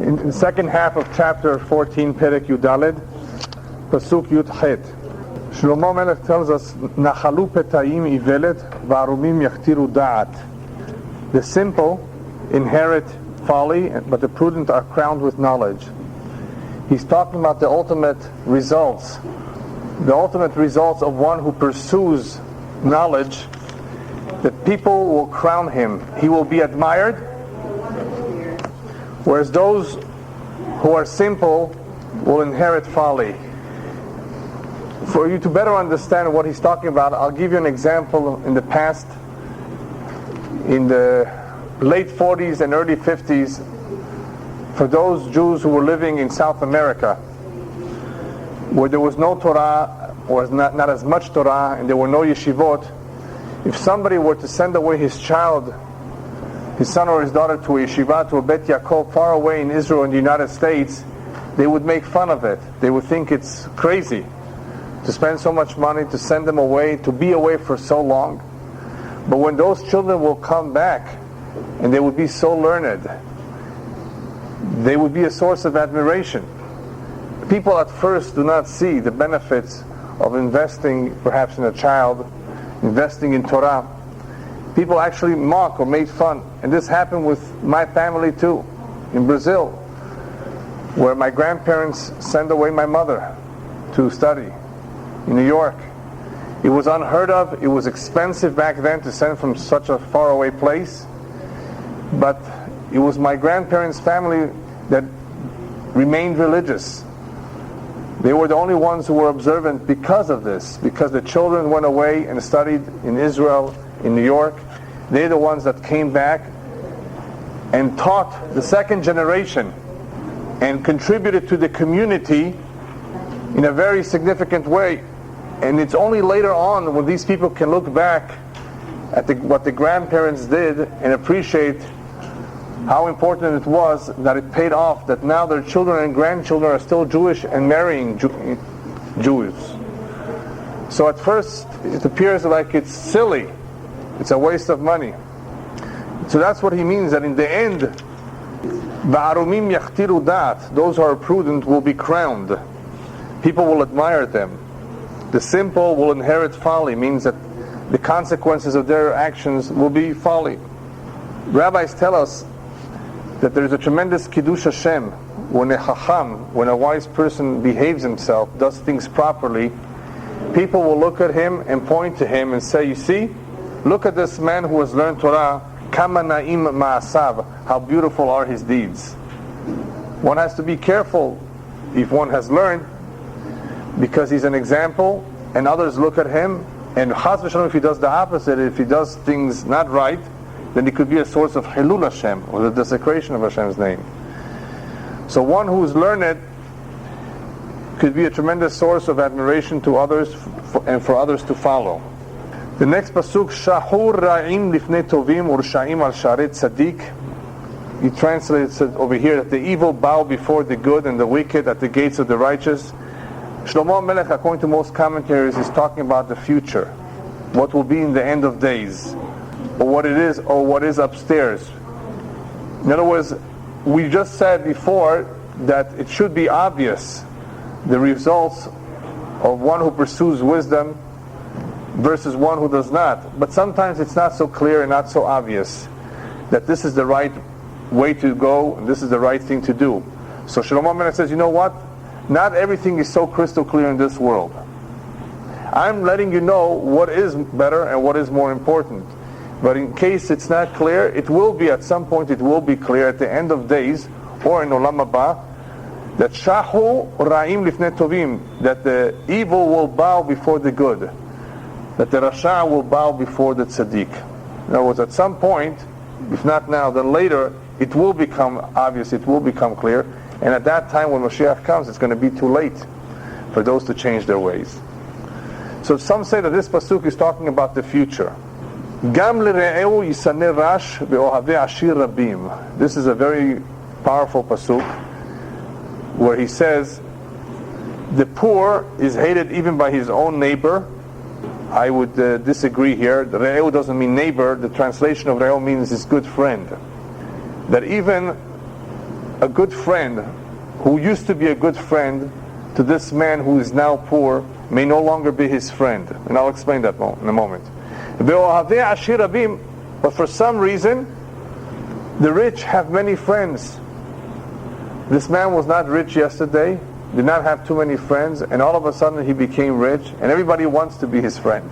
In the second half of chapter 14, Perek Yudaled, Pasuk Yud Chet, Shlomo Melech tells us, Nachalu petayim ivelet v'arumim yachtiru da'at. The simple inherit folly, but the prudent are crowned with knowledge. He's talking about the ultimate results. The ultimate results of one who pursues knowledge, that people will crown him. He will be admired, whereas those who are simple will inherit folly. For you to better understand what he's talking about, I'll give you an example. In the past, in the late 40s and early 50s, for those Jews who were living in South America, where there was no Torah, or not as much Torah, and there were no yeshivot, if somebody were to send away his child, his son or his daughter, to a yeshiva, to a Bet Yaakov far away in Israel and the United States, they would make fun of it. They would think it's crazy to spend so much money, to send them away, to be away for so long. But when those children will come back, and they would be so learned, they would be a source of admiration. People at first do not see the benefits of investing perhaps in a child, investing in Torah. People actually mock or made fun. And this happened with my family too, in Brazil, where my grandparents sent away my mother to study in New York. It was unheard of. It was expensive back then to send from such a faraway place. But it was my grandparents' family that remained religious. They were the only ones who were observant because of this, because the children went away and studied in Israel, in New York. They're the ones that came back and taught the second generation and contributed to the community in a very significant way. And it's only later on when these people can look back at what the grandparents did and appreciate how important it was, that it paid off, that now their children and grandchildren are still Jewish and marrying Jews. So at first it appears like it's silly, it's a waste of money. So that's what he means, that in the end, Va'arumim yachtiru da'at, those who are prudent will be crowned. People will admire them. The simple will inherit folly, means that the consequences of their actions will be folly. Rabbis tell us that there is a tremendous Kiddush Hashem when a Chacham, when a wise person behaves himself, does things properly. People will look at him and point to him and say, you see, look at this man who has learned Torah, Kama Na'im Ma'asav, how beautiful are his deeds. One has to be careful if one has learned, because he's an example, and others look at him, and Chas v'Shalom, if he does the opposite, if he does things not right, then it could be a source of Hilul Hashem, or the desecration of Hashem's name. So one who's learned could be a tremendous source of admiration to others, and for others to follow. The next pasuk, Shahur Ra'im Lifnei Tovim Ursha'im Al Sharet Tzaddik. He translates it over here that the evil bow before the good and the wicked at the gates of the righteous. Shlomo Melech, according to most commentaries, is talking about the future, what will be in the end of days, or what it is, or what is upstairs. In other words, we just said before that it should be obvious the results of one who pursues wisdom versus one who does not. But sometimes it's not so clear and not so obvious that this is the right way to go and this is the right thing to do. So Shlomo Melech says, you know what? Not everything is so crystal clear in this world. I'm letting you know what is better and what is more important. But in case it's not clear, it will be at some point, it will be clear at the end of days, or in Olam Haba, that Shahu Ra'im Lifnei Tovim, that the evil will bow before the good, that the Rasha will bow before the Tzaddik. In other words, at some point, if not now, then later, it will become obvious, it will become clear, and at that time when Mashiach comes, it's going to be too late for those to change their ways. So some say that this pasuk is talking about the future. Gam l're'eu yisaneh rash ve'ohavei ashir rabim. This is a very powerful pasuk where he says the poor is hated even by his own neighbor. I would disagree here. The re'eu doesn't mean neighbor. The translation of re'eu means his good friend. That even a good friend who used to be a good friend to this man who is now poor may no longer be his friend. And I'll explain that in a moment. But for some reason, the rich have many friends. This man was not rich yesterday, did not have too many friends, and all of a sudden he became rich, and everybody wants to be his friend.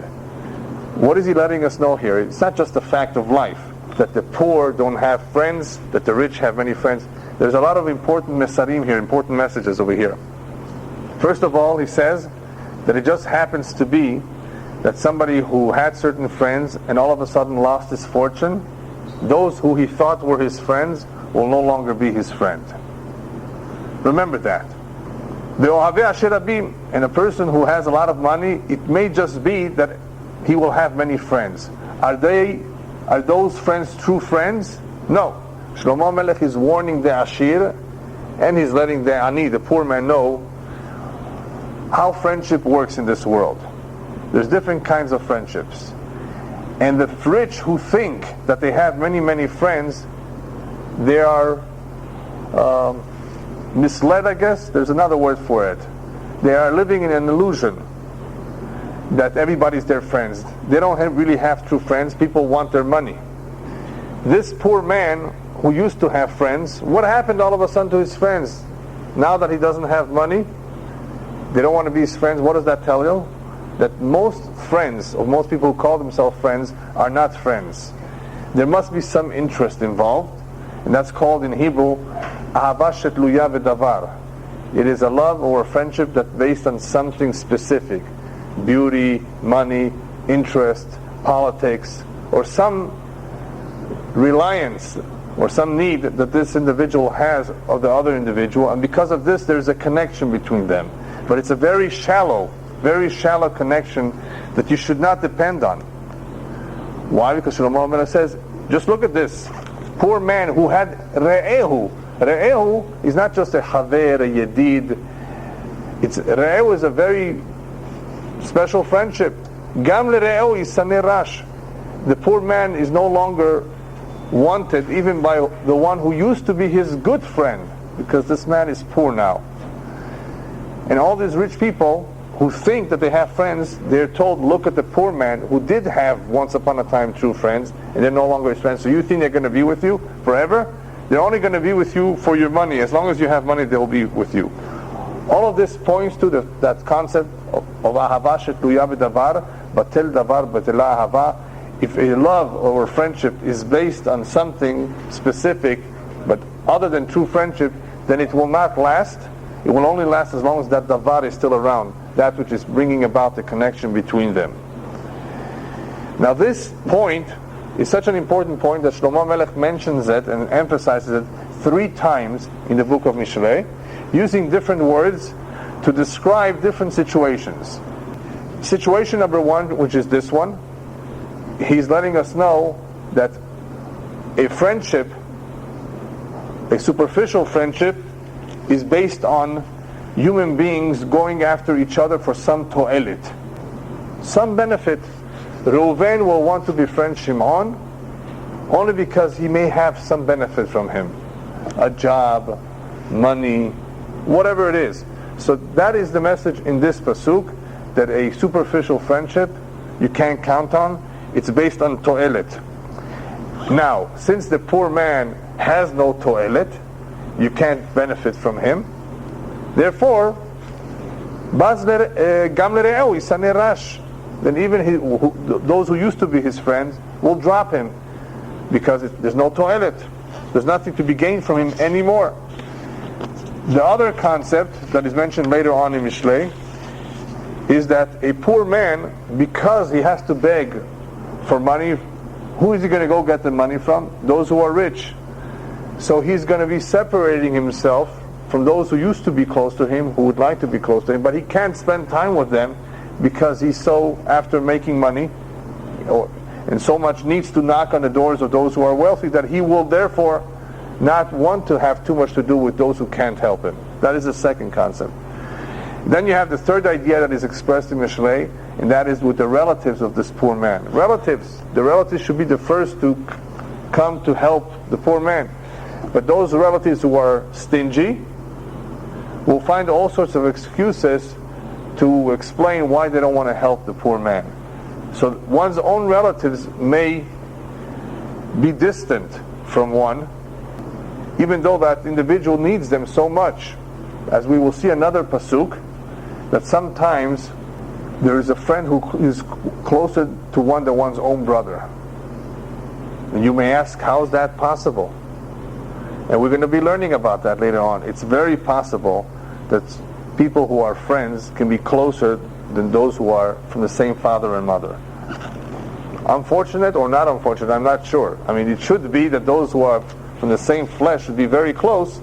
What is he letting us know here? It's not just a fact of life, that the poor don't have friends, that the rich have many friends. There's a lot of important mesarim here, important messages over here. First of all, he says that it just happens to be that somebody who had certain friends and all of a sudden lost his fortune, those who he thought were his friends will no longer be his friend. Remember that. And a person who has a lot of money, it may just be that he will have many friends. Are those friends true friends? No. Shlomo Melech is warning the Ashir, and he's letting the Ani, the poor man, know how friendship works in this world. There's different kinds of friendships. And the rich who think that they have many, many friends, they are misled, I guess. There's another word for it. They are living in an illusion that everybody's their friends. They don't really have true friends. People want their money. This poor man who used to have friends, what happened all of a sudden to his friends? Now that he doesn't have money, they don't want to be his friends. What does that tell you? That most friends, or most people who call themselves friends, are not friends. There must be some interest involved, and that's called in Hebrew ahava shetluya v'davar. It is a love or a friendship that's based on something specific: beauty, money, interest, politics, or some reliance or some need that this individual has of the other individual, and because of this there's a connection between them. But it's a very shallow connection that you should not depend on. Why? Because Shlomo Melech says, just look at this poor man who had re'ehu. Re'ehu is not just a chaver, a yedid. Re'ehu is a very special friendship. Gam le're'ehu is saneh rash. The poor man is no longer wanted even by the one who used to be his good friend, because this man is poor now. And all these rich people who think that they have friends, they're told, look at the poor man who did have once upon a time true friends, and they're no longer his friends. So you think they're going to be with you forever? They're only going to be with you for your money. As long as you have money, they'll be with you. All of this points to that concept of ahava shetluya b'davar, batel davar batela ahava. If a love or friendship is based on something specific, but other than true friendship, then it will not last. It will only last as long as that davar is still around, that which is bringing about the connection between them. Now this point is such an important point that Shlomo Melech mentions it and emphasizes it 3 times in the book of Mishlei, using different words to describe different situations. Situation number 1, which is this one, he's letting us know that a friendship, a superficial friendship, is based on human beings going after each other for some to'elit, some benefit. Reuven will want to befriend Shimon only because he may have some benefit from him, a job, money, whatever it is. So that is the message in this pasuk, that a superficial friendship you can't count on. It's based on to'elet. Now, since the poor man has no to'elet, you can't benefit from him. Therefore, then even those who used to be his friends will drop him, because there's no to'elet. There's nothing to be gained from him anymore. The other concept that is mentioned later on in Mishlei is that a poor man, because he has to beg for money, who is he going to go get the money from? Those who are rich. So he's going to be separating himself from those who used to be close to him, who would like to be close to him, but he can't spend time with them because he's so after making money, and so much needs to knock on the doors of those who are wealthy, that he will therefore not want to have too much to do with those who can't help him. That is the second concept. Then you have the third idea that is expressed in Mishlei, and that is with the relatives of this poor man. The relatives should be the first to come to help the poor man. But those relatives who are stingy will find all sorts of excuses to explain why they don't want to help the poor man. So one's own relatives may be distant from one, even though that individual needs them so much. As we will see another pasuk, that sometimes there is a friend who is closer to one than one's own brother. And you may ask, how is that possible? And we're going to be learning about that later on. It's very possible that people who are friends can be closer than those who are from the same father and mother. Unfortunate or not unfortunate, I'm not sure. I mean, it should be that those who are from the same flesh should be very close,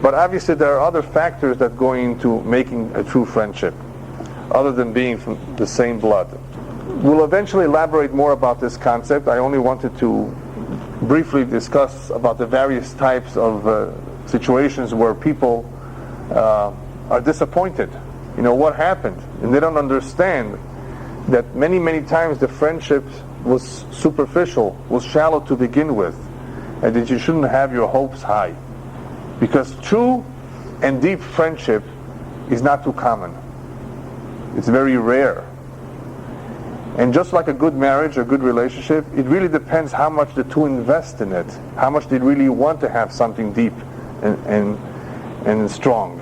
but obviously there are other factors that go into making a true friendship, other than being from the same blood. We'll eventually elaborate more about this concept. I only wanted to briefly discuss about the various types of situations where people are disappointed. You know, what happened? And they don't understand that many, many times the friendship was superficial, was shallow to begin with, and that you shouldn't have your hopes high. Because true and deep friendship is not too common. It's very rare. And just like a good marriage or good relationship, it really depends how much the two invest in it, how much they really want to have something deep and strong.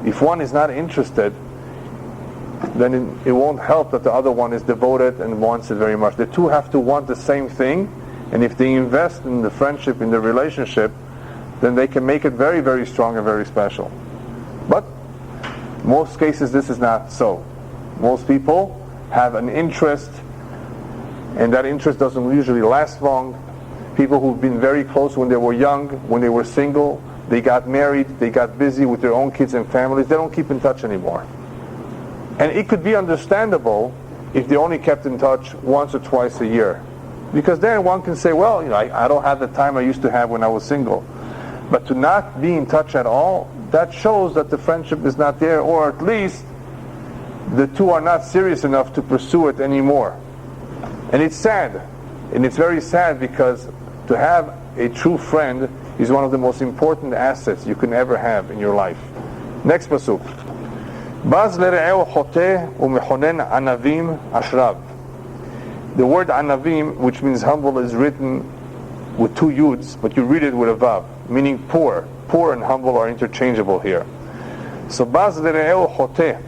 If one is not interested, then it won't help that the other one is devoted and wants it very much. The two have to want the same thing, and if they invest in the friendship, in the relationship, then they can make it very, very strong and very special. But most cases this is not so. Most people have an interest, and that interest doesn't usually last long. People who've been very close when they were young, when they were single, they got married, they got busy with their own kids and families, they don't keep in touch anymore. And it could be understandable if they only kept in touch once or twice a year. Because then one can say, well, you know, I don't have the time I used to have when I was single. But to not be in touch at all, that shows that the friendship is not there, or at least the two are not serious enough to pursue it anymore. And it's sad. And it's very sad, because to have a true friend is one of the most important assets you can ever have in your life. Next pasuk. Baz lere'eu choteh umechonen anavim ashrav. The word anavim, which means humble, is written with two yuds, but you read it with a vav, meaning poor. Poor and humble are interchangeable here. So baz lere'eu choteh.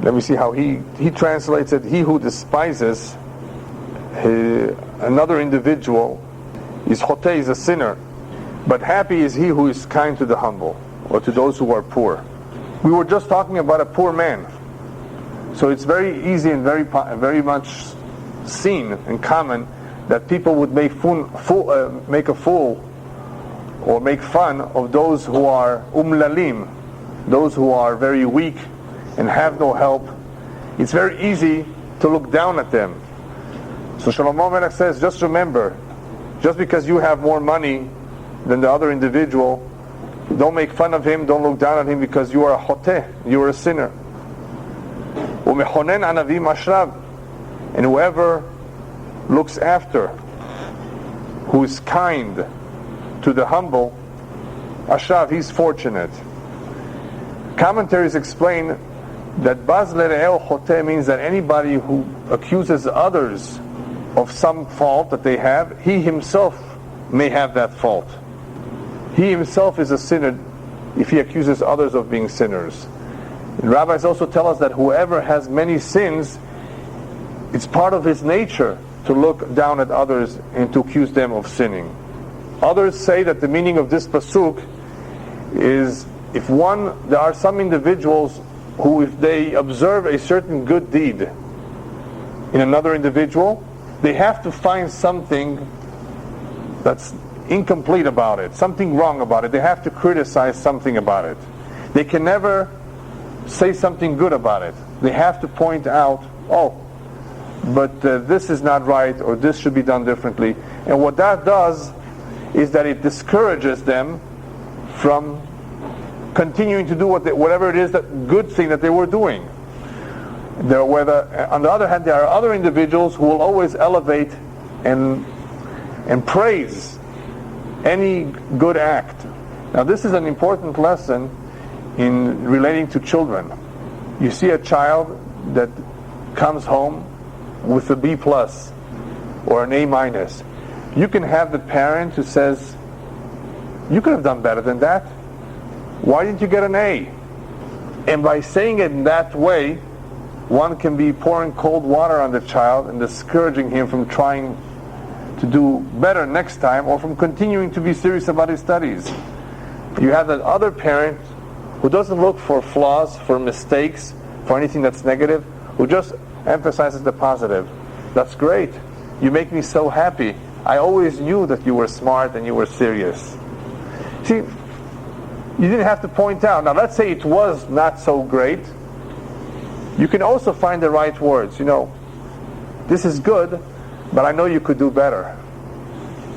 Let me see how he translates it. He who despises another individual is choteh, is a sinner. But happy is he who is kind to the humble, or to those who are poor. We were just talking about a poor man. So it's very easy and very much seen and common that people would make a fool or make fun of those who are umlalim, those who are very weak and have no help. It's very easy to look down at them. So Shlomo Melech says, just remember, just because you have more money than the other individual, don't make fun of him, don't look down on him, because you are a choteh, you are a sinner. Umechonen anavim ashrav. And whoever looks after, who is kind to the humble, ashrav, he's fortunate. Commentaries explain that baz lere'eu choteh means that anybody who accuses others of some fault that they have, he himself may have that fault. He himself is a sinner if he accuses others of being sinners. And rabbis also tell us that whoever has many sins, it's part of his nature to look down at others and to accuse them of sinning. Others say that the meaning of this pasuk is, there are some individuals who, if they observe a certain good deed in another individual, they have to find something that's incomplete about it, something wrong about it. They have to criticize something about it. They can never say something good about it. They have to point out, but this is not right, or this should be done differently. And what that does is that it discourages them from continuing to do whatever it is, that good thing that they were doing. On the other hand, there are other individuals who will always elevate and praise any good act. Now this is an important lesson in relating to children. You see a child that comes home with a B plus or an A minus. You can have the parent who says, you could have done better than that. Why didn't you get an A? And by saying it in that way, one can be pouring cold water on the child and discouraging him from trying to do better next time, or from continuing to be serious about his studies. You have that other parent who doesn't look for flaws, for mistakes, for anything that's negative, who just emphasizes the positive. That's great. You make me so happy. I always knew that you were smart and you were serious. See, you didn't have to point out. Now let's say it was not so great. You can also find the right words. This is good, but I know you could do better.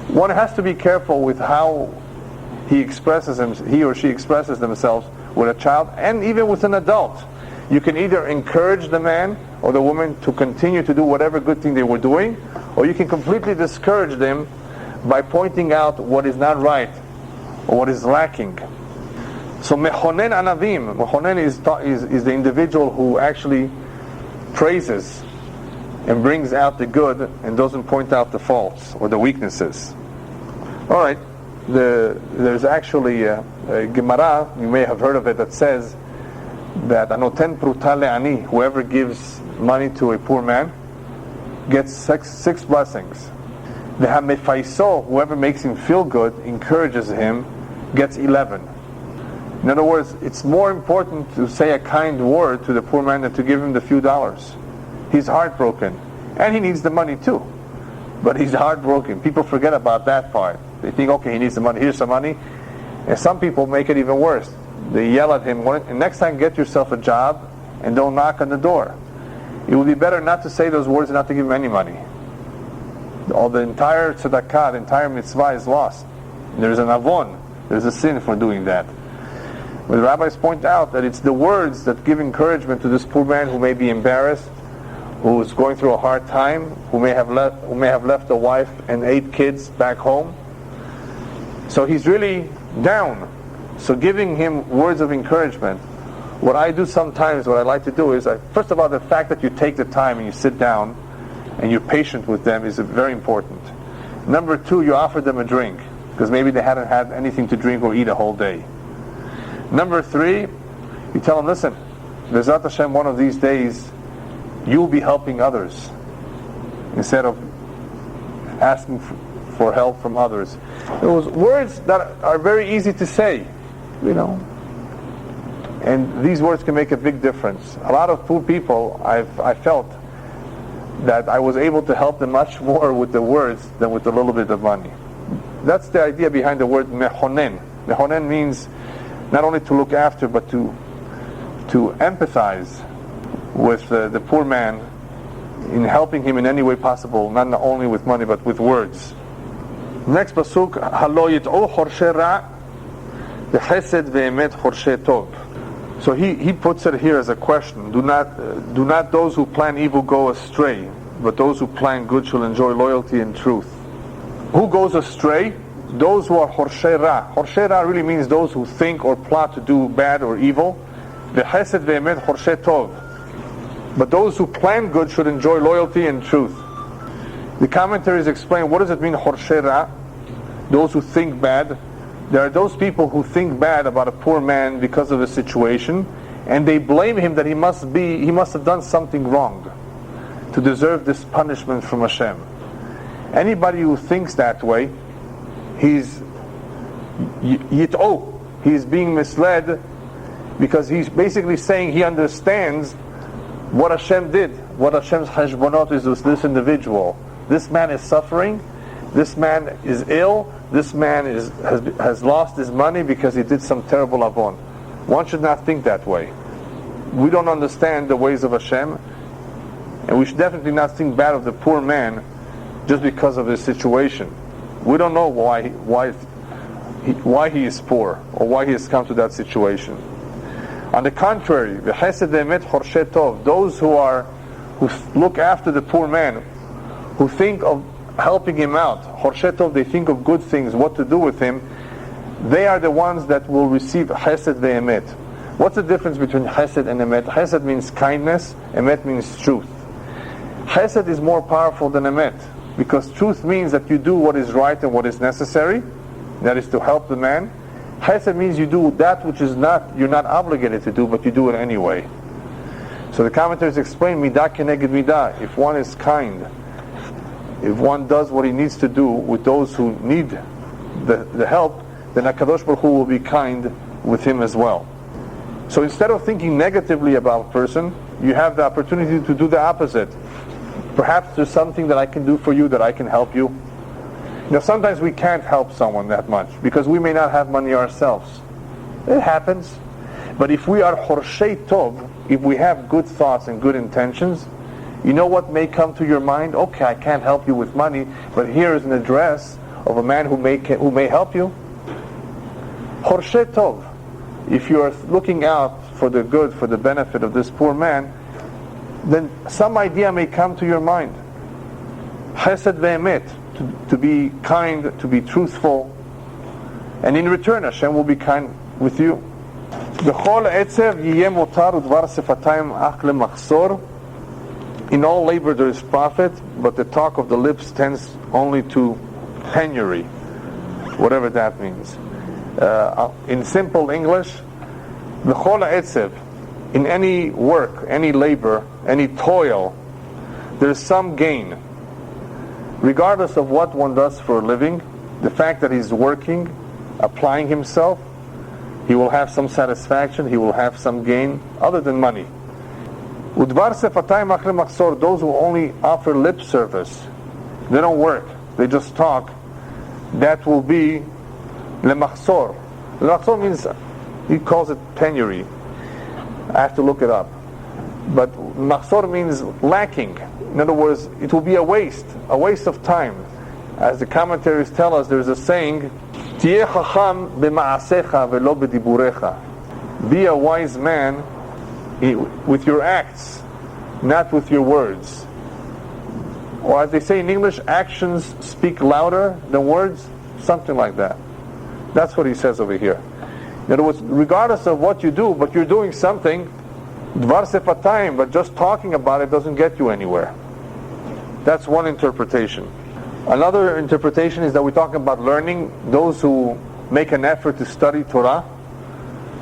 One has to be careful with how he or she expresses themselves with a child, and even with an adult. You can either encourage the man or the woman to continue to do whatever good thing they were doing, or you can completely discourage them by pointing out what is not right or what is lacking. So mechonen anavim, mechonen is the individual who actually praises and brings out the good and doesn't point out the faults or the weaknesses. All right, there's actually a Gemara, you may have heard of it, that says that anoten pruta le'ani, whoever gives money to a poor man gets six blessings. The hamefaiso, whoever makes him feel good, encourages him, gets 11. In other words, it's more important to say a kind word to the poor man than to give him the few dollars. He's heartbroken, and he needs the money too, but he's heartbroken. People forget about that part. They think, okay, he needs the money, here's some money. And some people make it even worse. They yell at him, and next time get yourself a job and don't knock on the door. It would be better not to say those words and not to give him any money. All the entire tzedakah, the entire mitzvah is lost. There's an avon, there's a sin for doing that. But the rabbis point out that it's the words that give encouragement to this poor man who may be embarrassed, who is going through a hard time, who may have left a wife and 8 kids back home. So he's really down. So giving him words of encouragement. What I do sometimes, what I like to do is, first of all, the fact that you take the time and you sit down and you're patient with them is very important. Number 2, you offer them a drink, because maybe they hadn't had anything to drink or eat a whole day. Number 3, you tell them, listen, B'ezrat Hashem, one of these days, you'll be helping others instead of asking for help from others. Those words that are very easy to say, and these words can make a big difference. A lot of poor people, I felt that I was able to help them much more with the words than with a little bit of money. That's the idea behind the word mechonen. Mechonen means not only to look after, but to empathize with the poor man in helping him in any way possible, not only with money but with words. Next pasuk, halo yit'u chorshe ra b'chesed ve'emet chorshe tov. So he puts it here as a question. Do not those who plan evil go astray, but those who plan good shall enjoy loyalty and truth. Who goes astray? Those who are chorshe ra. Chorshe ra really means those who think or plot to do bad or evil. B'chesed ve'emet chorshe tov. But those who plan good should enjoy loyalty and truth. The commentaries explain, what does it mean, chorshe ra? Those who think bad. There are those people who think bad about a poor man because of his situation, and they blame him that he must have done something wrong to deserve this punishment from Hashem. Anybody who thinks that way, he's yit'o. He's being misled, because he's basically saying he understands what Hashem did, what Hashem's hashbonot is with this individual. This man is suffering, this man is ill, this man has lost his money because he did some terrible avon. One should not think that way. We don't understand the ways of Hashem, and we should definitely not think bad of the poor man just because of his situation. We don't know why he is poor, or why he has come to that situation. On the contrary, those who look after the poor man, who think of helping him out, Horshetov, they think of good things, what to do with him, they are the ones that will receive Chesed ve'emet. What's the difference between Chesed and Emet? Chesed means kindness, Emet means truth. Chesed is more powerful than Emet, because truth means that you do what is right and what is necessary, that is to help the man. Chesed means you do that which is you're not obligated to do, but you do it anyway. So the commentators explain, midah keneged midah. If one is kind, if one does what he needs to do with those who need the help, then HaKadosh Baruch Hu will be kind with him as well. So instead of thinking negatively about a person, you have the opportunity to do the opposite. Perhaps there's something that I can do for you, that I can help you. Now sometimes we can't help someone that much because we may not have money ourselves. It happens. But if we are Horshei Tov, if we have good thoughts and good intentions, you know what may come to your mind? Okay, I can't help you with money, but here is an address of a man who may help you. Horshei Tov. If you are looking out for the good, for the benefit of this poor man, then some idea may come to your mind. Chesed ve'emet, to be kind, to be truthful, and in return Hashem will be kind with you. B'chol etzev yiyeh motar udvar sefatayim ach lemachzor. In all labor there is profit, but the talk of the lips tends only to penury, whatever that means. In simple English, b'chol etzev, in any work, any labor, any toil, there's some gain. Regardless of what one does for a living, the fact that he's working, applying himself, he will have some satisfaction, he will have some gain, other than money. Udvar sefatayim ach lemachzor, those who only offer lip service, they don't work, they just talk, that will be lemachzor. Lemachzor means, he calls it penury. I have to look it up. But machzor means lacking. In other words, it will be a waste of time. As the commentaries tell us, there's a saying, Tiyeh chacham b'ma'asecha velo b'diburecha. Be a wise man with your acts, not with your words. Or as they say in English, actions speak louder than words, something like that. That's what he says over here. In other words, regardless of what you do, but you're doing something, dvar sefatayim, but just talking about it doesn't get you anywhere. That's one interpretation. Another interpretation is that we're talking about learning. Those who make an effort to study Torah,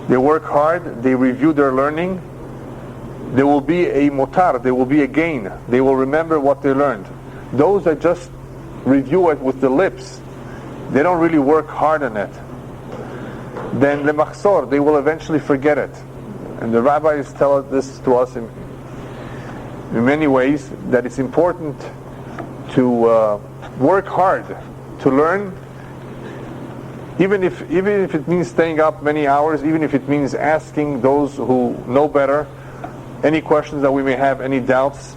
they work hard, they review their learning, there will be a motar, there will be a gain. They will remember what they learned. Those that just review it with the lips, they don't really work hard on it, then lemachzor, they will eventually forget it. And the rabbis tell this to us in many ways, that it's important to work hard to learn, even if it means staying up many hours, even if it means asking those who know better any questions that we may have, any doubts,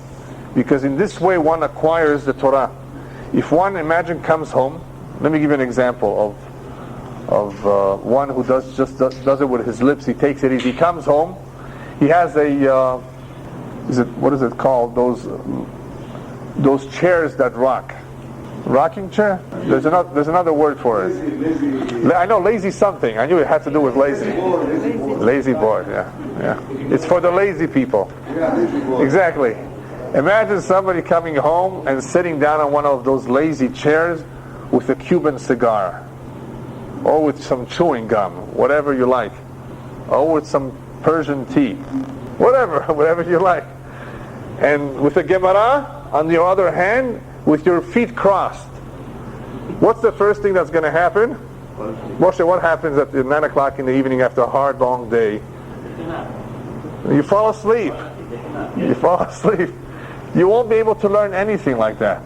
because in this way one acquires the Torah. If one, imagine, comes home, let me give you an example of one who does it with his lips. He takes it easy. He comes home, he has what is it called? Those chairs that rock. Rocking chair? There's another word for it. I know lazy something. I knew it had to do with lazy. Lazy boy, yeah. It's for the lazy people. Exactly. Imagine somebody coming home and sitting down on one of those lazy chairs with a Cuban cigar, or with some chewing gum, whatever you like, or with some Persian tea, whatever you like, and with a Gemara on the other hand, with your feet crossed. What's the first thing that's going to happen? Moshe, what happens at 9 o'clock in the evening after a hard, long day? You fall asleep. You fall asleep. You won't be able to learn anything like that.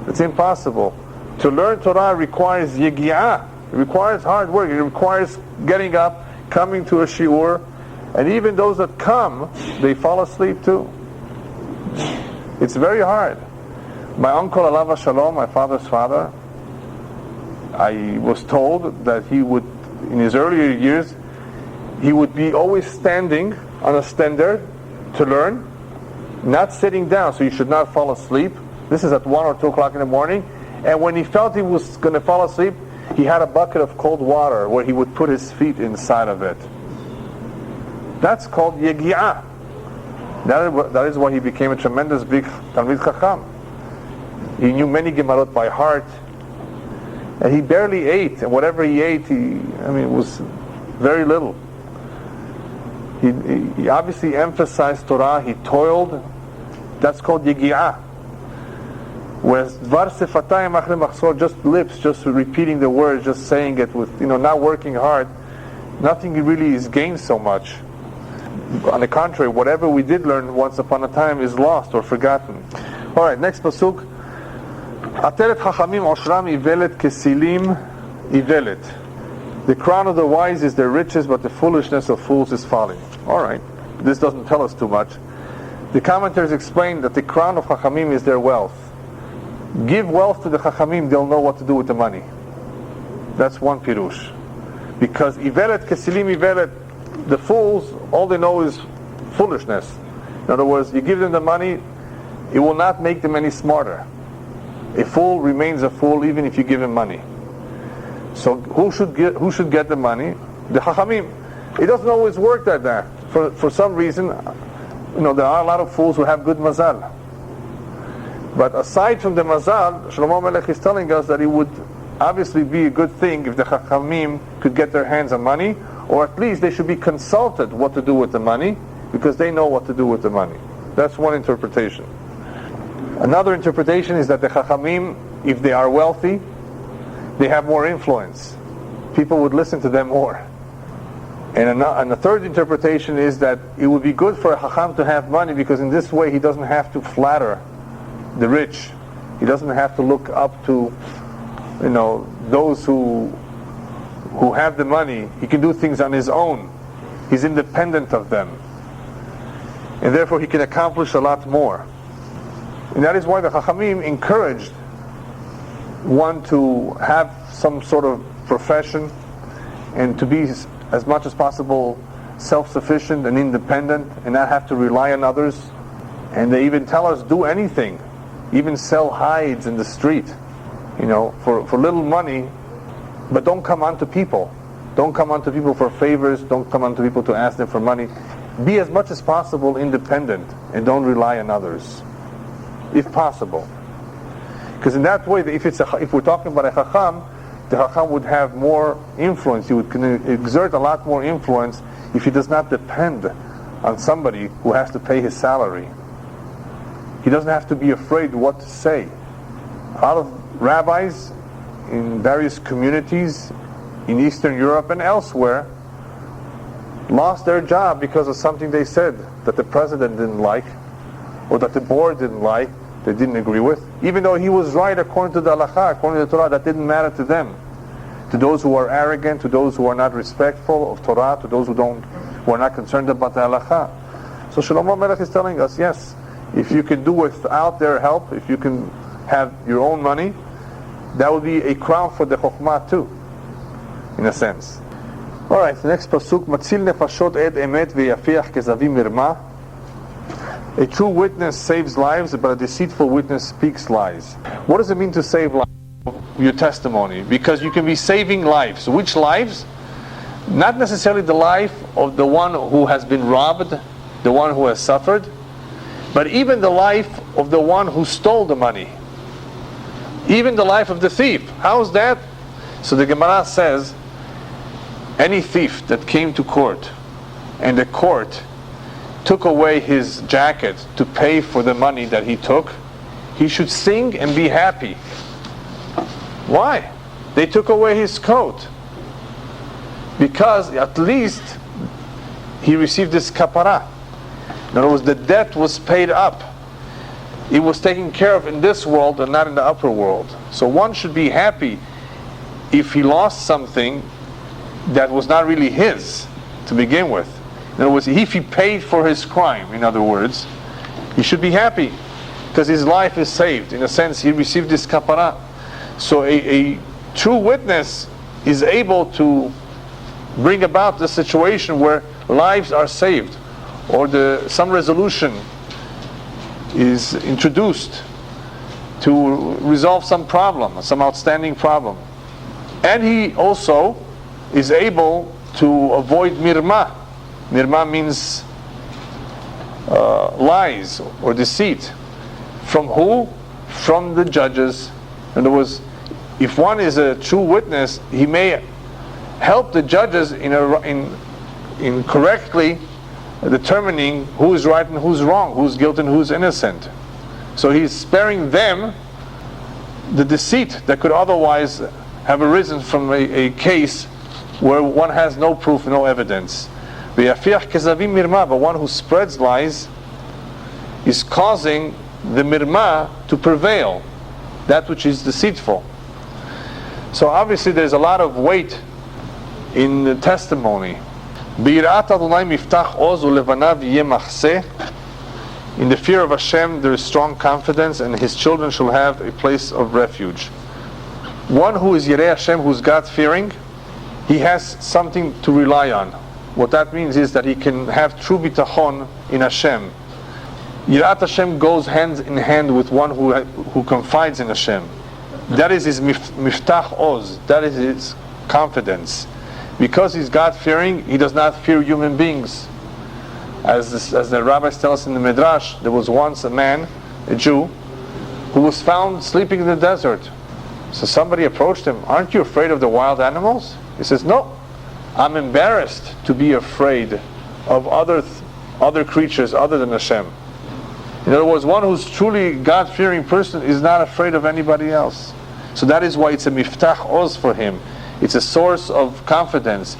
It's impossible. To learn Torah requires yegi'ah. It requires hard work. It requires getting up, coming to a shiur, and even those that come, they fall asleep too. It's very hard. My uncle, Alav Shalom, my father's father, I was told that he would, in his earlier years, he would be always standing on a stender to learn, not sitting down, so you should not fall asleep. This is at 1 or 2 o'clock in the morning, And when he felt he was going to fall asleep, he had a bucket of cold water where he would put his feet inside of it. That's called yegi'ah. That is why he became a tremendous big Talmid Chacham. He knew many Gemarot by heart. And he barely ate, and whatever he ate, it was very little. He obviously emphasized Torah, he toiled. That's called yegi'ah. Whereas dvar sefatayim achre machzor, just lips, just repeating the words, just saying it with, not working hard, nothing really is gained so much. On the contrary, whatever we did learn once upon a time is lost or forgotten. Alright, next pasuk. Ateret chachamim oshram ivelet kesilim ivelet. The crown of the wise is their riches, but the foolishness of fools is folly. Alright, this doesn't tell us too much. The commentators explain that the crown of chachamim is their wealth. Give wealth to the chachamim, they'll know what to do with the money. That's one pirush. Because ivelet kesilim ivelet, the fools, all they know is foolishness. In other words, you give them the money, it will not make them any smarter. A fool remains a fool even if you give him money. So who should get the money? The chachamim. It doesn't always work like that. For some reason, there are a lot of fools who have good mazal. But aside from the mazal, Shlomo Melech is telling us that it would obviously be a good thing if the chachamim could get their hands on money, or at least they should be consulted what to do with the money, because they know what to do with the money. That's one interpretation. Another interpretation is that the chachamim, if they are wealthy, they have more influence. People would listen to them more. And the third interpretation is that it would be good for a chacham to have money, because in this way he doesn't have to flatter the rich. He doesn't have to look up to those who have the money. He can do things on his own. He's independent of them. And therefore he can accomplish a lot more. And that is why the Chachamim encouraged one to have some sort of profession and to be as much as possible self-sufficient and independent and not have to rely on others. And they even tell us, do anything. Even sell hides in the street, for little money, but don't come on to people. Don't come on to people for favors. Don't come on to people to ask them for money. Be as much as possible independent and don't rely on others, if possible. Because in that way, if we're talking about a chacham, the chacham would have more influence. He would exert a lot more influence if he does not depend on somebody who has to pay his salary. He doesn't have to be afraid what to say. A lot of rabbis in various communities in Eastern Europe and elsewhere lost their job because of something they said that the president didn't like, or that the board didn't like, they didn't agree with. Even though he was right according to the halakha, according to the Torah, that didn't matter to them. To those who are arrogant, to those who are not respectful of Torah, to those who are not concerned about the halakha. So Shlomo Melech is telling us, yes, if you can do without their help, if you can have your own money, that would be a crown for the chokhmah too, in a sense. Alright, the next pasuk, Matzil nefashot ed emet ve'yafiach kezavim mirma. A true witness saves lives, but a deceitful witness speaks lies. What does it mean to save lives? Your testimony. Because you can be saving lives. Which lives? Not necessarily the life of the one who has been robbed, the one who has suffered, but even the life of the one who stole the money. Even the life of the thief. How is that? So the Gemara says, any thief that came to court and the court took away his jacket to pay for the money that he took, he should sing and be happy. Why? They took away his coat. Because at least he received this kapara. In other words, the debt was paid up. It was taken care of in this world and not in the upper world. So one should be happy if he lost something that was not really his to begin with. In other words, if he paid for his crime, in other words, he should be happy because his life is saved. In a sense, he received this kapara. So a true witness is able to bring about the situation where lives are saved, or some resolution is introduced to resolve some problem, some outstanding problem. And he also is able to avoid mirma. Mirma means lies or deceit. From who? From the judges. In other words, if one is a true witness, he may help the judges in correctly determining who is right and who's wrong, who's guilty and who's innocent. So he's sparing them the deceit that could otherwise have arisen from a case where one has no proof, no evidence. But one who spreads lies is causing the mirma to prevail, that which is deceitful. So obviously there's a lot of weight in the testimony. In the fear of Hashem there is strong confidence, and his children shall have a place of refuge. One who is Yirei Hashem, who's God-fearing, he has something to rely on. What that means is that he can have true bitachon in Hashem. Yirat Hashem goes hand in hand with one who confides in Hashem. That is his miftach oz. That is his confidence. Because he's God-fearing, he does not fear human beings. As the rabbis tell us in the Midrash, there was once a man, a Jew, who was found sleeping in the desert. So somebody approached him, "Aren't you afraid of the wild animals?" He says, "No, I'm embarrassed to be afraid of other creatures other than Hashem." In other words, one who's truly God-fearing person is not afraid of anybody else. So that is why it's a miftach oz for him. It's a source of confidence.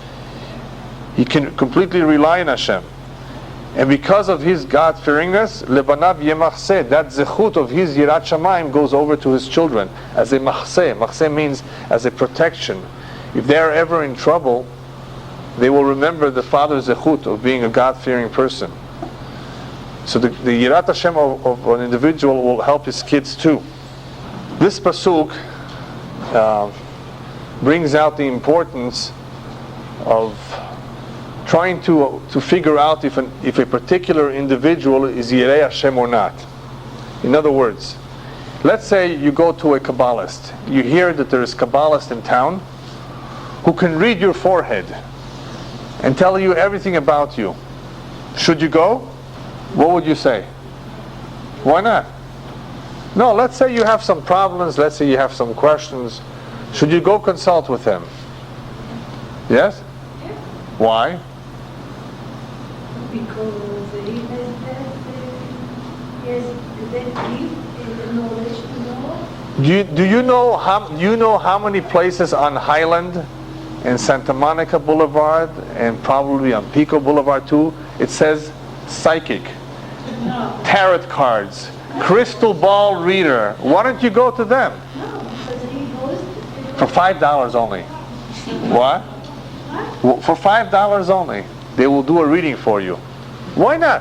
He can completely rely on Hashem. And because of his God-fearingness, lebanav yemachseh, that zechut of his yirat shamayim goes over to his children as a machseh. Machseh means as a protection. If they are ever in trouble, they will remember the father's zechut of being a God-fearing person. So the yirat Hashem of an individual will help his kids too. This pasuk brings out the importance of trying to figure out if a particular individual is Yirei Hashem or not. In other words, let's say you go to a Kabbalist. You hear that there is a Kabbalist in town who can read your forehead and tell you everything about you. Should you go? What would you say? Why not? No, let's say you have some problems, let's say you have some questions. Should you go consult with him? Yes? Why? Because he has that gift and knowledge to know. Do you know how many places on Highland and Santa Monica Boulevard and probably on Pico Boulevard too, it says psychic, No. tarot cards, crystal ball reader? Why don't you go to them? No, because he goes For $5 only. What? What? For $5 only, they will do a reading for you. Why not?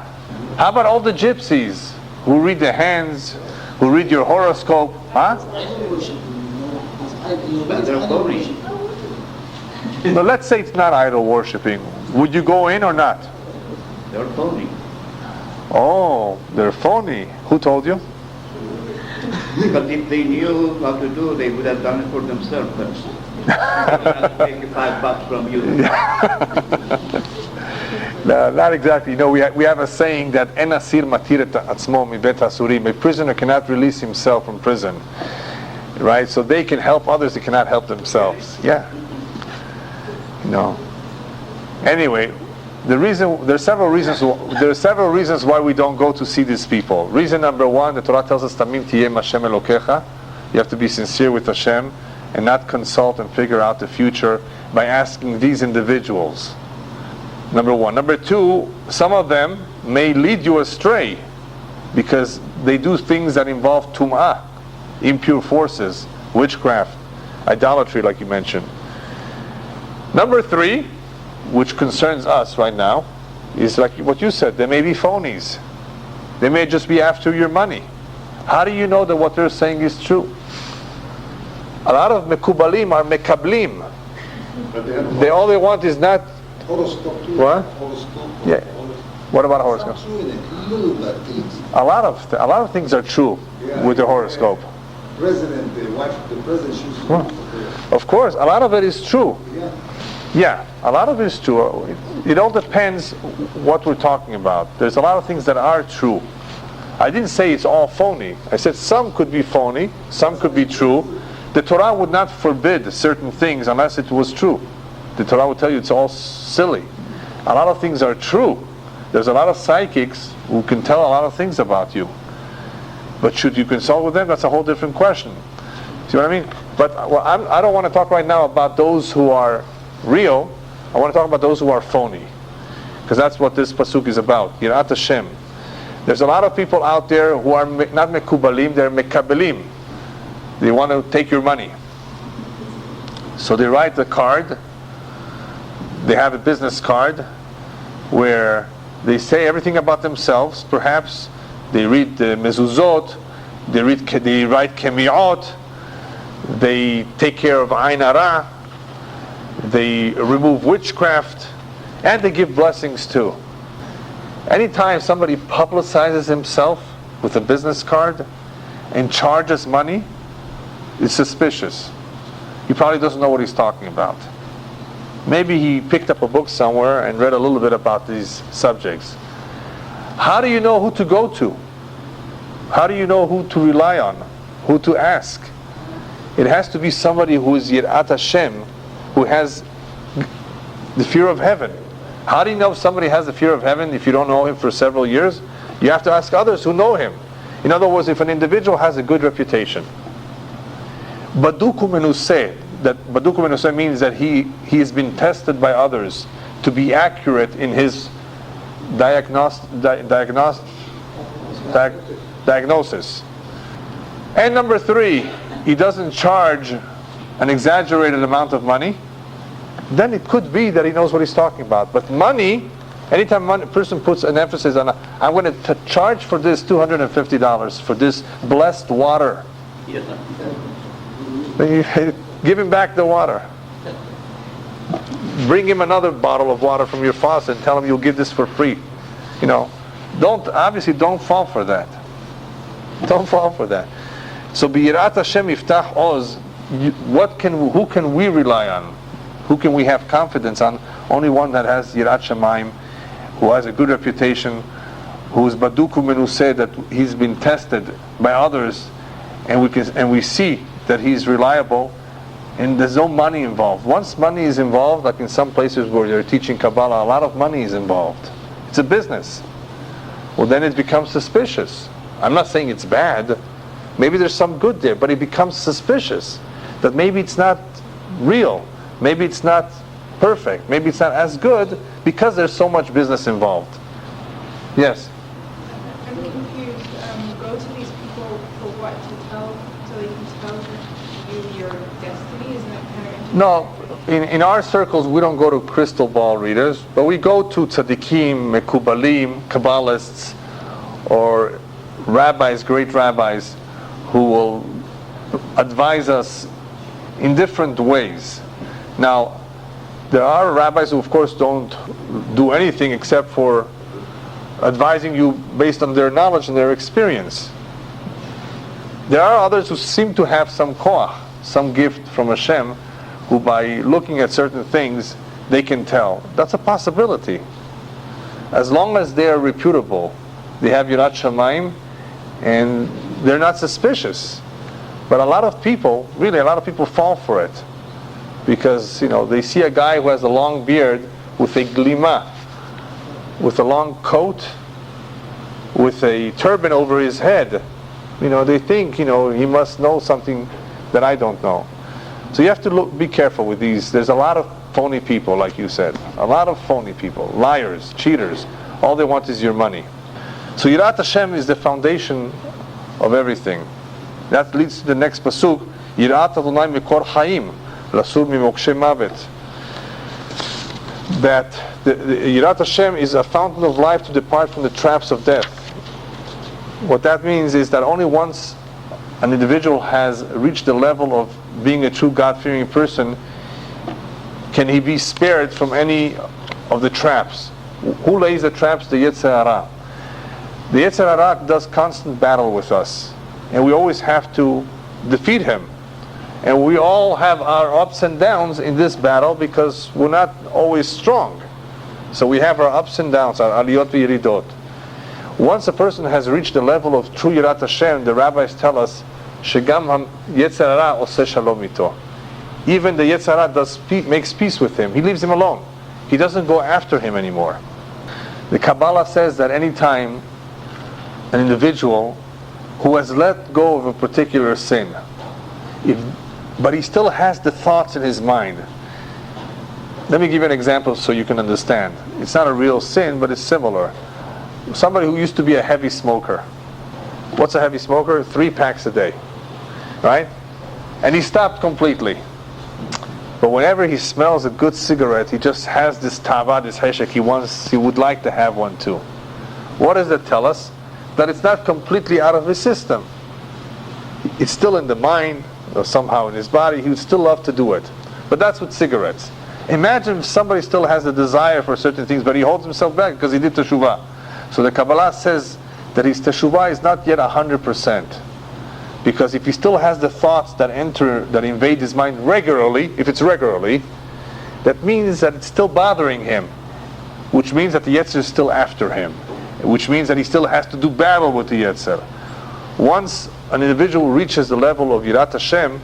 How about all the gypsies who read the hands, who read your horoscope? Huh? But let's say it's not idol worshipping. Would you go in or not? They're phony. Oh, they're phony. Who told you? Because if they knew how to do, they would have done it for themselves first. Take $5 from you. No, not exactly. You know, we have a saying that "En asir matir et atzmo mibet hasurim." A prisoner cannot release himself from prison, right? So they can help others; they cannot help themselves. Yeah. No. Anyway, there are several reasons why we don't go to see these people. Reason number one, the Torah tells us, "Tamim tiyem Hashem Elokecha." You have to be sincere with Hashem and not consult and figure out the future by asking these individuals. Number one. Number two, some of them may lead you astray because they do things that involve tum'ah, impure forces, witchcraft, idolatry, like you mentioned. Number three, which concerns us right now, is like what you said. They may be phonies. They may just be after your money. How do you know that what they're saying is true? A lot of mekubalim are mekablim. All they want is not horoscope too. What? Horoscope. Yeah. What about horoscope? A lot of things are true with the horoscope. president, the wife of the president, she's... Of course, a lot of it is true. Yeah. Yeah, a lot of it is true. It all depends what we're talking about. There's a lot of things that are true. I didn't say it's all phony. I said some could be phony, some could be true. The Torah would not forbid certain things unless it was true. The Torah would tell you it's all silly. A lot of things are true. There's a lot of psychics who can tell a lot of things about you. But should you consult with them? That's a whole different question. See what I mean? But I don't want to talk right now about those who are real. I want to talk about those who are phony. Because that's what this pasuk is about. Yirat Hashem. There's a lot of people out there who are not mekubalim, they're mekabelim. They want to take your money. So they write the card. They have a business card where they say everything about themselves. Perhaps they read the mezuzot, they write kemi'ot, they take care of ayn hara, they remove witchcraft, and they give blessings too. Anytime somebody publicizes himself with a business card and charges money, it's suspicious. He probably doesn't know what he's talking about. Maybe he picked up a book somewhere and read a little bit about these subjects. How do you know who to go to? How do you know who to rely on? Who to ask? It has to be somebody who is Yirat Hashem, who has the fear of heaven. How do you know if somebody has the fear of heaven if you don't know him for several years? You have to ask others who know him. In other words, if an individual has a good reputation, Baduku Menuseh, that Baduku Menuseh means that he has been tested by others to be accurate in his diagnosis. And number 3, he doesn't charge an exaggerated amount of money. Then it could be that he knows what he's talking about. But money, anytime a person puts an emphasis on, I'm going to charge for this $250 for this blessed water. Then you give him back the water. Bring him another bottle of water from your faucet and tell him you'll give this for free. You know, don't fall for that. Don't fall for that. So Biyirat Hashem Yiftach Oz, who can we rely on? Who can we have confidence on? Only one that has Yirat Shamayim, who has a good reputation, who is Baduku Menuseh, that he's been tested by others, and we see that he's reliable, and there's no money involved. Once money is involved, like in some places where they're teaching Kabbalah, a lot of money is involved. It's a business. Well, then it becomes suspicious. I'm not saying it's bad. Maybe there's some good there, but it becomes suspicious that maybe it's not real. Maybe it's not perfect. Maybe it's not as good because there's so much business involved. Yes? I'm confused. Go to these people for what? To tell, so they can tell you your destiny? Isn't that kind of interesting? No. In our circles, we don't go to crystal ball readers, but we go to tzaddikim, mekubalim, kabbalists, or rabbis, great rabbis, who will advise us in different ways. Now, there are rabbis who, of course, don't do anything except for advising you based on their knowledge and their experience. There are others who seem to have some koach, some gift from Hashem, who by looking at certain things, they can tell. That's a possibility. As long as they are reputable, they have Yirat Shamayim, and they're not suspicious. But a lot of people fall for it. Because, they see a guy who has a long beard with a glima, with a long coat, with a turban over his head. They think, he must know something that I don't know. So you have to be careful with these. There's a lot of phony people, like you said. A lot of phony people. Liars, cheaters. All they want is your money. So Yirat Hashem is the foundation of everything. That leads to the next pasuk. Yirat Adonai mikor chaim, lasur mimokshe mavet. That the Yirat Hashem is a fountain of life to depart from the traps of death. What that means is that only once an individual has reached the level of being a true God-fearing person can he be spared from any of the traps. Who lays the traps? The Yetzer Hara. The Yetzer Hara does constant battle with us, and we always have to defeat him. And we all have our ups and downs in this battle because we're not always strong. So we have our ups and downs, our aliyot v'yiridot. Once a person has reached the level of true Yirat Hashem, the rabbis tell us, Shegam Yetzer Hara oseh shalom ito. Even the Yetzer Hara makes peace with him. He leaves him alone. He doesn't go after him anymore. The Kabbalah says that any time an individual who has let go of a particular sin, but he still has the thoughts in his mind. Let me give you an example so you can understand. It's not a real sin, but it's similar. Somebody who used to be a heavy smoker. What's a heavy smoker? 3 packs a day. Right? And he stopped completely. But whenever he smells a good cigarette, he just has this tava, this heshek, he would like to have one too. What does that tell us? That it's not completely out of his system. It's still in the mind, or somehow in his body, he would still love to do it. But that's with cigarettes. Imagine if somebody still has a desire for certain things, but he holds himself back because he did teshuvah. So the Kabbalah says that his teshuvah is not yet 100%. Because if he still has the thoughts that invade his mind regularly, if it's regularly, that means that it's still bothering him. Which means that the Yetzer is still after him. Which means that he still has to do battle with the Yetzer. Once an individual reaches the level of Yirat Hashem,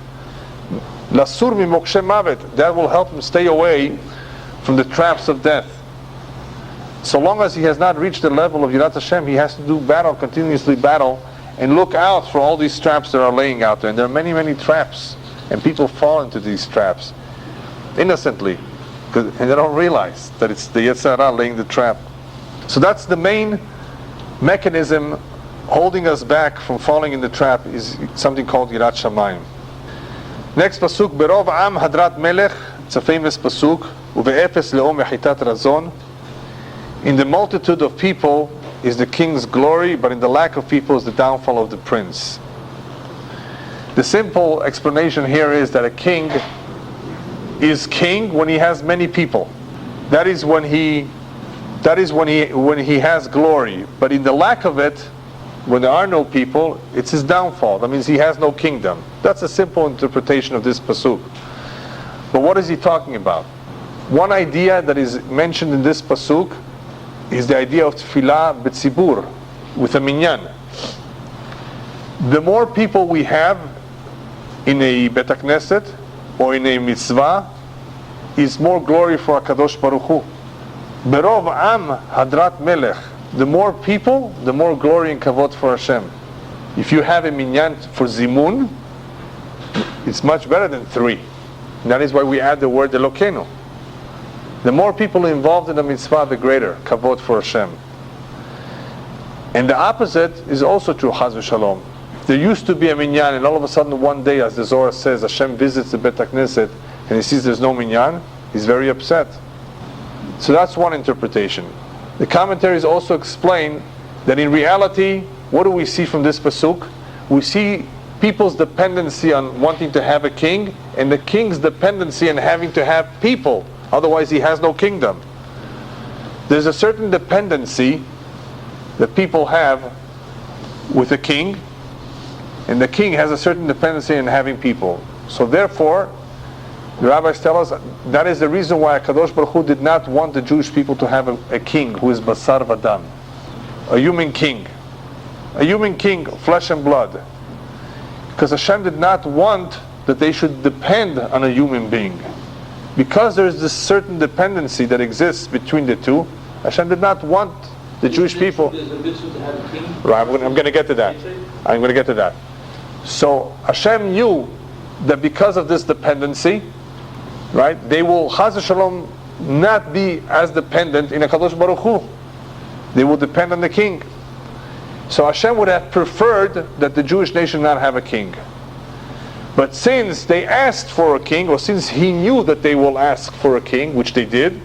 Lasur mi mokshe mavet, that will help him stay away from the traps of death. So long as he has not reached the level of Yirat Hashem, he has to do battle, continuously battle, and look out for all these traps that are laying out there. And there are many, many traps, and people fall into these traps innocently, and they don't realize that it's the Yetzer Hara laying the trap. So that's the main mechanism holding us back from falling in the trap, is something called Yirat Shamayim. Next pasuk, Berov Am Hadrat Melech. It's a famous pasuk. Uve'efes le'om yachitat razon. In the multitude of people is the king's glory, but in the lack of people is the downfall of the prince. The simple explanation here is that a king is king when he has many people. That is when he has glory. But in the lack of it, when there are no people, it's his downfall. That means he has no kingdom. That's a simple interpretation of this pasuk. But what is he talking about? One idea that is mentioned in this pasuk is the idea of tefillah b'tzibur, with a minyan. The more people we have in a Bet HaKnesset or in a mitzvah, is more glory for HaKadosh Baruch Hu. Berov Am Hadrat Melech. The more people, the more glory and kavod for Hashem. If you have a minyan for zimun, it's much better than 3. And that is why we add the word Elokenu. The more people involved in the mitzvah, the greater kavod for Hashem. And the opposite is also true, Chaz v'Shalom. There used to be a minyan, and all of a sudden one day, as the Zohar says, Hashem visits the Bet HaKnesset, and he sees there's no minyan, he's very upset. So that's one interpretation. The commentaries also explain that in reality, what do we see from this pasuk? We see people's dependency on wanting to have a king, and the king's dependency on having to have people. Otherwise he has no kingdom. There's a certain dependency that people have with the king, and the king has a certain dependency in having people. So therefore, the rabbis tell us that is the reason why HaKadosh Baruch Hu did not want the Jewish people to have a king who is basar v'dam, a human king, flesh and blood, because Hashem did not want that they should depend on a human being. Because there is this certain dependency that exists between the two, Hashem did not want the Jewish people. Right, I'm going to get to that. So Hashem knew that because of this dependency, right, they will Chaz v'Shalom not be as dependent in HaKadosh Baruch Hu. They will depend on the king. So Hashem would have preferred that the Jewish nation not have a king. But since they asked for a king, or since he knew that they will ask for a king, which they did,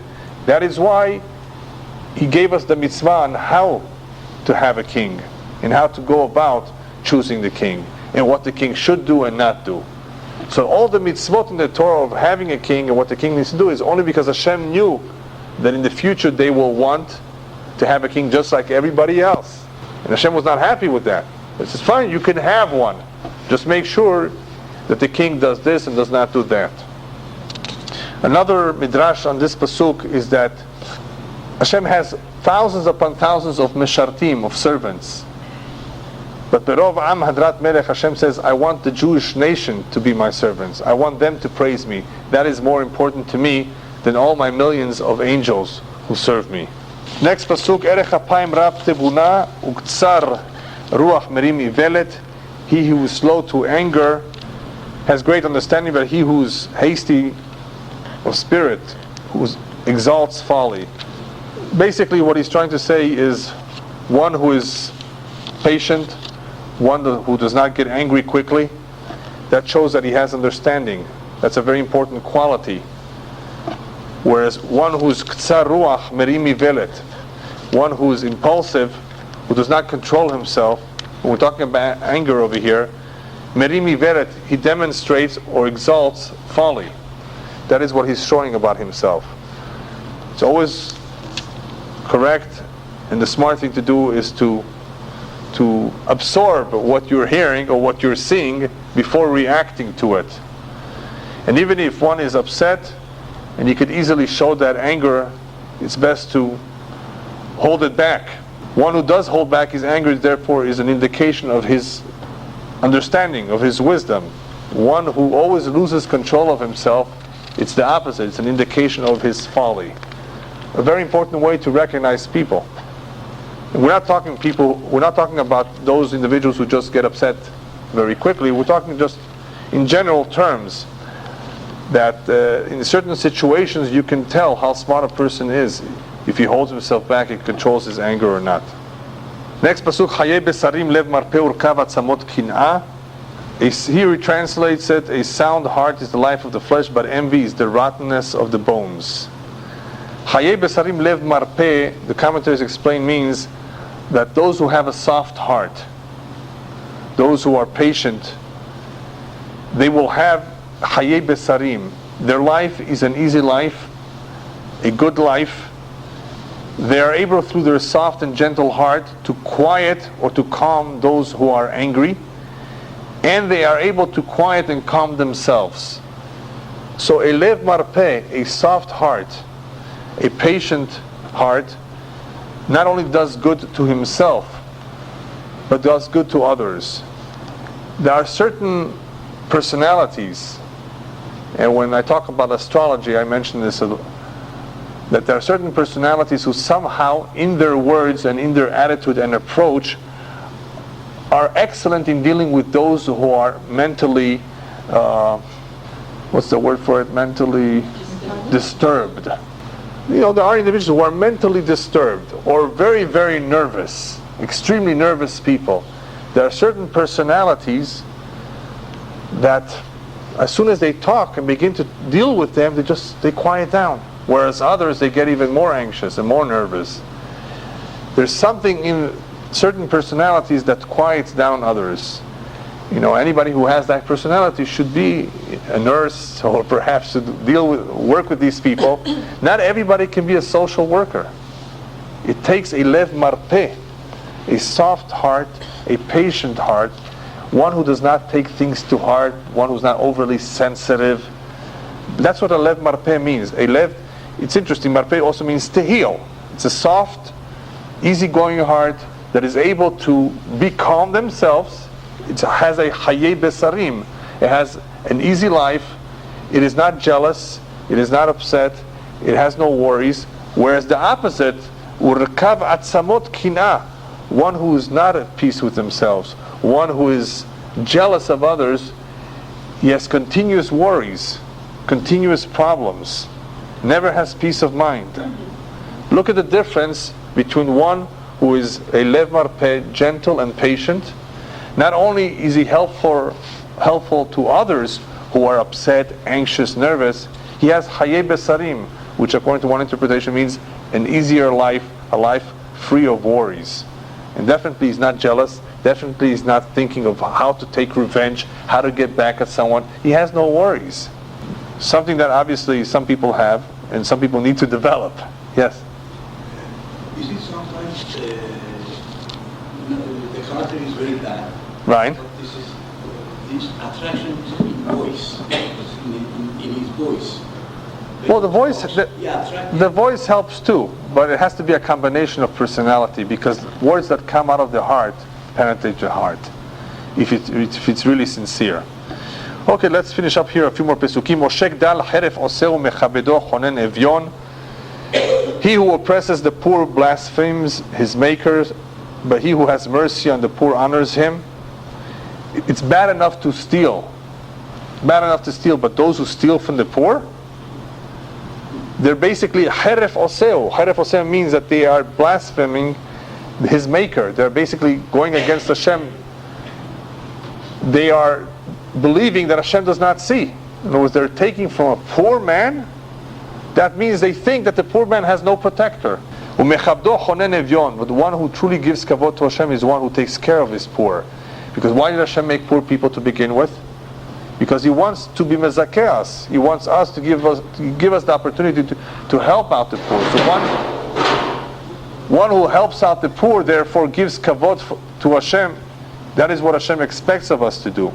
that is why he gave us the mitzvah on how to have a king, and how to go about choosing the king, and what the king should do and not do. So all the mitzvot in the Torah of having a king and what the king needs to do is only because Hashem knew that in the future they will want to have a king just like everybody else. And Hashem was not happy with that. He says, fine, you can have one. Just make sure that the king does this and does not do that. Another midrash on this pasuk is that Hashem has thousands upon thousands of mishartim, of servants. But Berov Am Hadrat Melech, Hashem says, I want the Jewish nation to be my servants. I want them to praise me. That is more important to me than all my millions of angels who serve me. Next pasuk, Erech Apayim Rav Tebuna Uktsar Ruach Merim Ivelet. He who is slow to anger has great understanding, but he who is hasty of spirit, who exalts folly. Basically what he's trying to say is one who is patient, one who does not get angry quickly, that shows that he has understanding. That's a very important quality. Whereas one who's ktsar ruach merimi velet, one who is impulsive, who does not control himself, when we're talking about anger over here, merimi velet, he demonstrates or exalts folly. That is what he's showing about himself. It's always correct, and the smart thing to do is to absorb what you're hearing or what you're seeing before reacting to it. And even if one is upset and you could easily show that anger, it's best to hold it back. One who does hold back his anger, therefore, is an indication of his understanding, of his wisdom. One who always loses control of himself, it's the opposite. It's an indication of his folly. A very important way to recognize people. We're not talking about those individuals who just get upset very quickly. We're talking just in general terms that in certain situations you can tell how smart a person is if he holds himself back and controls his anger or not. Next pasuk, Chaye besarim lev marpe urkav atzamot kin'ah. Here he translates it, a sound heart is the life of the flesh, but envy is the rottenness of the bones. Chaye besarim lev marpe, the commentaries explain, means that those who have a soft heart, those who are patient, they will have Chaye besarim. Their life is an easy life, a good life. They are able through their soft and gentle heart to quiet or to calm those who are angry, and they are able to quiet and calm themselves. So a lev marpe, a soft heart, a patient heart, not only does good to himself, but does good to others. There are certain personalities, and when I talk about astrology, I mention this, that there are certain personalities who somehow, in their words and in their attitude and approach, are excellent in dealing with those who are mentally, what's the word for it, mentally disturbed. There are individuals who are mentally disturbed or very, very nervous, extremely nervous people. There are certain personalities that as soon as they talk and begin to deal with them, they quiet down. Whereas others, they get even more anxious and more nervous. There's something in certain personalities that quiets down others. Anybody who has that personality should be a nurse or perhaps to work with these people. Not everybody can be a social worker. It takes a lev marpe, a soft heart, a patient heart, one who does not take things to heart, one who's not overly sensitive. That's what a lev marpe means. It's interesting, marpe also means to heal. It's a soft, easygoing heart that is able to be calm themselves. It has a chaye besarim. It has an easy life. It is not jealous. It is not upset. It has no worries. Whereas the opposite, urkav atzamot kin'ah, one who is not at peace with themselves, one who is jealous of others, he has continuous worries, continuous problems, never has peace of mind. Look at the difference between one who is a lev marpe, gentle and patient. Not only is he helpful to others who are upset, anxious, nervous, he has chaye besarim, which according to one interpretation means an easier life, a life free of worries. And definitely he's not jealous, definitely he's not thinking of how to take revenge, how to get back at someone. He has no worries. Something that obviously some people have and some people need to develop. Yes? You see, sometimes the character is very bad. Right. But this is this attraction is in voice, in his voice. Well, the voice, Yeah, the voice helps too, but it has to be a combination of personality, because words that come out of the heart penetrate the heart, if it's really sincere. Okay, let's finish up here a few more pesukim. Moshek dal heref oseu mechabedo chonen evyon. He who oppresses the poor blasphemes his maker, but he who has mercy on the poor honors him. It's bad enough to steal, but those who steal from the poor, they're basically heref oseu. Heref oseu means that they are blaspheming his maker. They're basically going against Hashem. They are believing that Hashem does not see. In other words, they're taking from a poor man. That means they think that the poor man has no protector. But the one who truly gives kavod to Hashem is the one who takes care of his poor. Because why did Hashem make poor people to begin with? Because He wants to be mezakeh us. He wants us to give us the opportunity to help out the poor. So one who helps out the poor, therefore gives kavod to Hashem. That is what Hashem expects of us to do.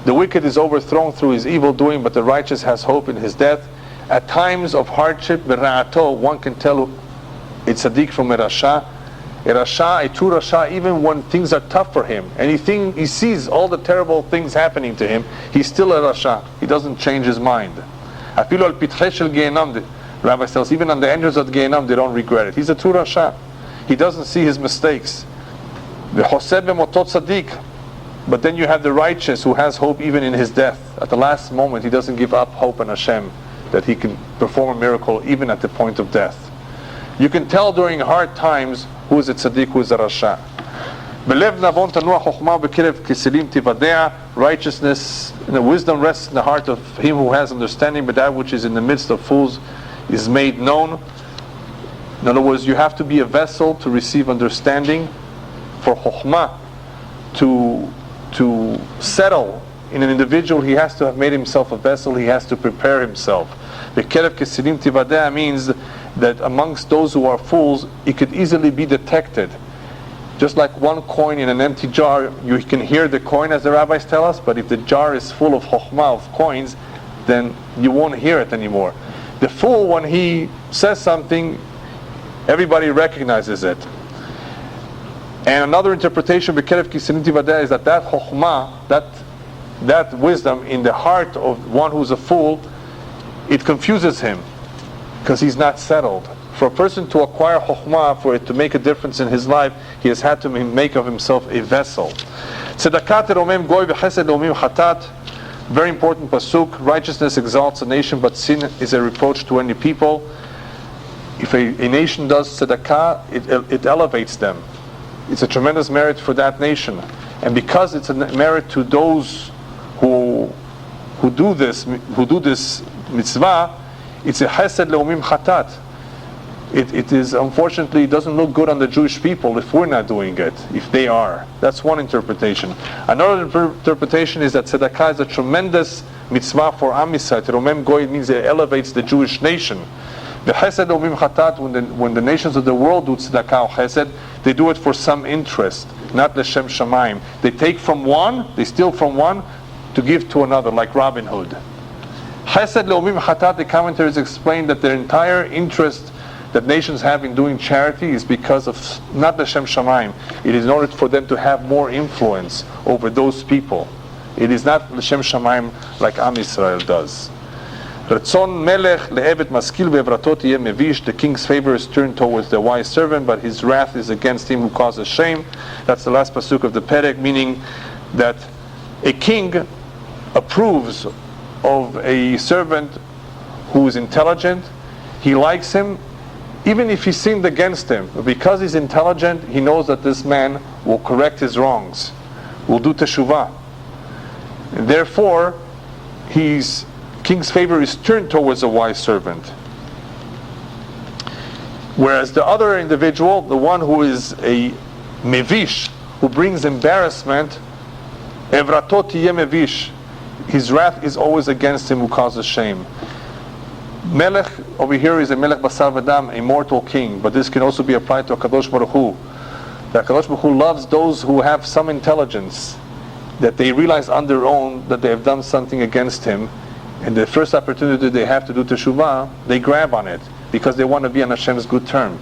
The wicked is overthrown through his evil doing, but the righteous has hope in his death. At times of hardship, one can tell a tzaddik from a rasha. A rasha, a true rasha, even when things are tough for him, and he sees all the terrible things happening to him, he's still a rasha. He doesn't change his mind. Afilu al pitchei shel Gehinnom, the Rabbi tells, even on the entrance of the Gehinnom, they don't regret it. He's a true rasha. He doesn't see his mistakes. V'choseh b'motot tzaddik. But then you have the righteous who has hope even in his death. At the last moment, he doesn't give up hope on Hashem that he can perform a miracle even at the point of death. You can tell during hard times who is a tzaddik, who is a rasha. Righteousness and the wisdom rests in the heart of him who has understanding, but that which is in the midst of fools is made known. In other words, you have to be a vessel to receive understanding. For chokhmah to settle in an individual, he has to have made himself a vessel, he has to prepare himself. Bekerev kesilim tivadeh means that amongst those who are fools, it could easily be detected. Just like one coin in an empty jar, you can hear the coin, as the rabbis tell us, but if the jar is full of chokhmah, of coins, then you won't hear it anymore. The fool, when he says something, everybody recognizes it. And another interpretation is that chokhmah, that wisdom in the heart of one who's a fool, it confuses him because he's not settled. For a person to acquire chokhmah, for it to make a difference in his life, he has had to make of himself a vessel. Tzedakah teromem goy v'chesed leomim chatat. Very important pasuk. Righteousness exalts a nation, but sin is a reproach to any people. If a nation does tzedakah, it elevates them. It's a tremendous merit for that nation, and because it's a merit to those who do this mitzvah, it's a chesed leomim chatat. It is, unfortunately, it doesn't look good on the Jewish people if we're not doing it, if they are. That's one interpretation. Another interpretation is that tzedakah is a tremendous mitzvah for Am Yisrael. Teromem goy means it elevates the Jewish nation. The chesed leomim chatat, when the nations of the world do tzedakah or chesed, they do it for some interest, not l'shem shamayim. They take from one, they steal from one to give to another, like Robin Hood. Chesed leomim chatat, the commentaries explain that their entire interest that nations have in doing charity is because of not l'shem shamayim. It is in order for them to have more influence over those people. It is not l'shem shamayim like Am Yisrael does. Ratzon melech le'evet maskil ve'evratot yeh mevish. The king's favor is turned towards the wise servant, but his wrath is against him who causes shame. That's the last pasuk of the perek, meaning that a king approves of a servant who is intelligent. He likes him, even if he sinned against him. But because he's intelligent, he knows that this man will correct his wrongs, will do teshuvah. And therefore, king's favor is turned towards a wise servant. Whereas the other individual, the one who is a mevish, who brings embarrassment, evratot yeh mevish, his wrath is always against him who causes shame. Melech over here is a melech basar v'dam, a mortal king, but this can also be applied to HaKadosh Baruch Hu. that HaKadosh Baruch Hu loves those who have some intelligence, that they realize on their own that they have done something against Him, and the first opportunity they have to do teshuvah, they grab on it, because they want to be on Hashem's good term.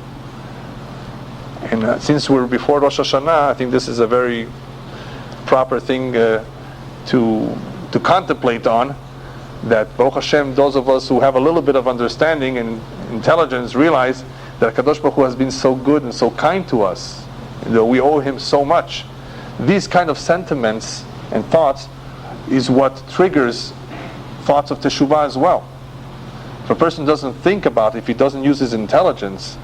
And since we're before Rosh Hashanah, I think this is a very proper thing to contemplate on, that Baruch Hashem, those of us who have a little bit of understanding and intelligence realize that Kadosh Baruch Hu has been so good and so kind to us, that we owe Him so much. These kind of sentiments and thoughts is what triggers thoughts of teshuvah as well. If a person doesn't think about it, if he doesn't use his intelligence,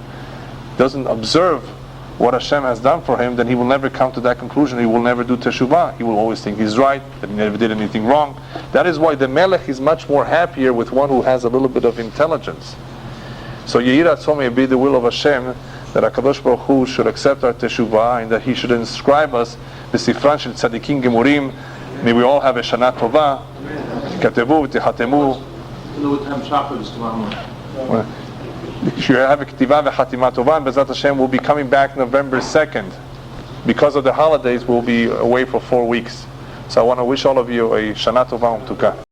doesn't observe what Hashem has done for him, then he will never come to that conclusion. He will never do teshuvah. He will always think he's right, that he never did anything wrong. That is why the melech is much more happier with one who has a little bit of intelligence. So Yehi Ratzon, may be the will of Hashem that HaKadosh Baruch Hu should accept our teshuvah, and that He should inscribe us b'sifran shel tzadikim gemurim. May we all have a Shana Tova. Tikatevu v'tichatemu. What time Shabbat is tomorrow morning? You should have a Ketiva v'chatima tova, and B'ezrat Hashem will be coming back November 2nd. Because of the holidays, we'll be away for 4 weeks. So I want to wish all of you a Shana Tova Umtuka.